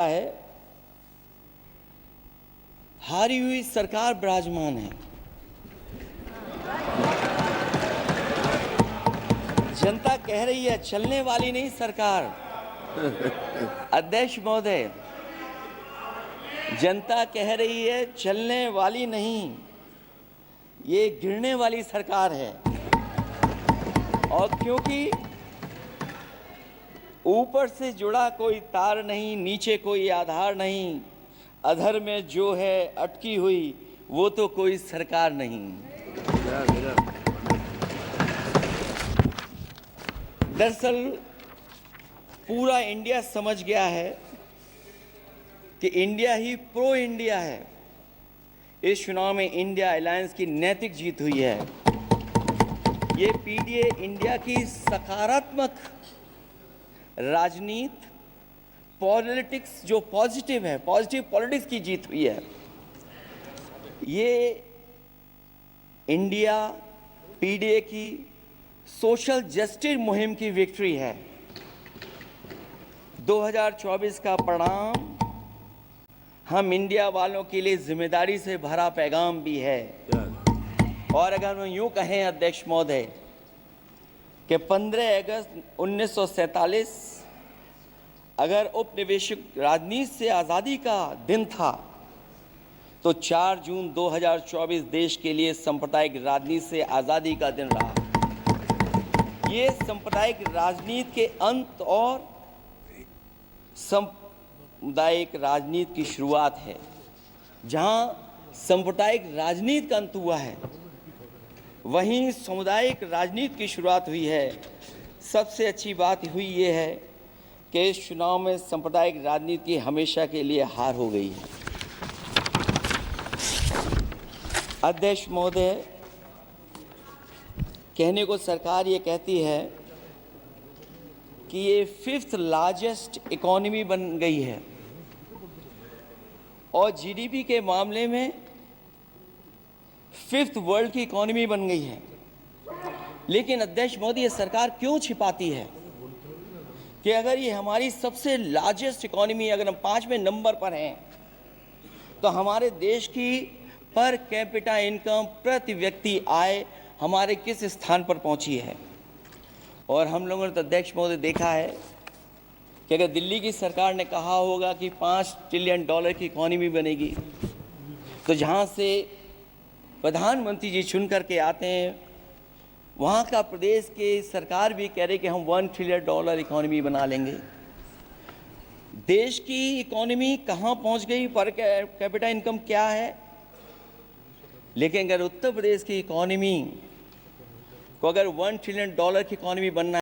है, हारी हुई सरकार विराजमान है। जनता कह रही है चलने वाली नहीं सरकार। अध्यक्ष महोदय, जनता कह रही है चलने वाली नहीं, ये गिरने वाली सरकार है। और क्योंकि ऊपर से जुड़ा कोई तार नहीं, नीचे कोई आधार नहीं, अधर में जो है अटकी हुई वो तो कोई सरकार नहीं। दरअसल पूरा इंडिया समझ गया है कि इंडिया ही प्रो इंडिया है। इस चुनाव में इंडिया अलायंस की नैतिक जीत हुई है। ये पीडीए इंडिया की सकारात्मक राजनीति, पॉलिटिक्स जो पॉजिटिव है, पॉजिटिव पॉलिटिक्स की जीत हुई है। ये इंडिया पीडीए की सोशल जस्टिस मुहिम की विक्ट्री है। 2024 का परिणाम हम इंडिया वालों के लिए जिम्मेदारी से भरा पैगाम भी है। और अगर हम यूं कहें अध्यक्ष महोदय कि 15 अगस्त 1947 अगर उपनिवेशिक राजनीति से आज़ादी का दिन था, तो 4 जून 2024 देश के लिए सांप्रदायिक राजनीति से आज़ादी का दिन रहा। ये सांप्रदायिक राजनीति के अंत और सामुदायिक राजनीति की शुरुआत है। जहां सांप्रदायिक राजनीति का अंत हुआ है, वहीं सामुदायिक राजनीति की शुरुआत हुई है। सबसे अच्छी बात हुई ये है कि इस चुनाव में सांप्रदायिक राजनीति की हमेशा के लिए हार हो गई है। अध्यक्ष महोदय, कहने को सरकार ये कहती है कि ये 5th लार्जेस्ट इकोनॉमी बन गई है और जीडीपी के मामले में 5th वर्ल्ड की इकोनॉमी बन गई है। लेकिन अध्यक्ष मोदी, ये सरकार क्यों छिपाती है कि अगर ये हमारी सबसे लार्जेस्ट इकोनॉमी, अगर हम 5वें नंबर पर हैं, तो हमारे देश की पर कैपिटा इनकम, प्रति व्यक्ति आय हमारे किस स्थान पर पहुंची है। और हम लोगों ने तो अध्यक्ष महोदय देखा है कि अगर दिल्ली की सरकार ने कहा होगा कि $5 ट्रिलियन की इकोनॉमी बनेगी, तो जहां से प्रधानमंत्री जी चुन करके आते हैं, वहाँ का प्रदेश के सरकार भी कह रहे कि हम $1 ट्रिलियन इकोनॉमी बना लेंगे। देश की इकोनॉमी कहाँ पहुँच गई, पर कैपिटा इनकम क्या है। लेकिन अगर उत्तर प्रदेश की इकोनॉमी को अगर $1 ट्रिलियन की इकोनॉमी बनना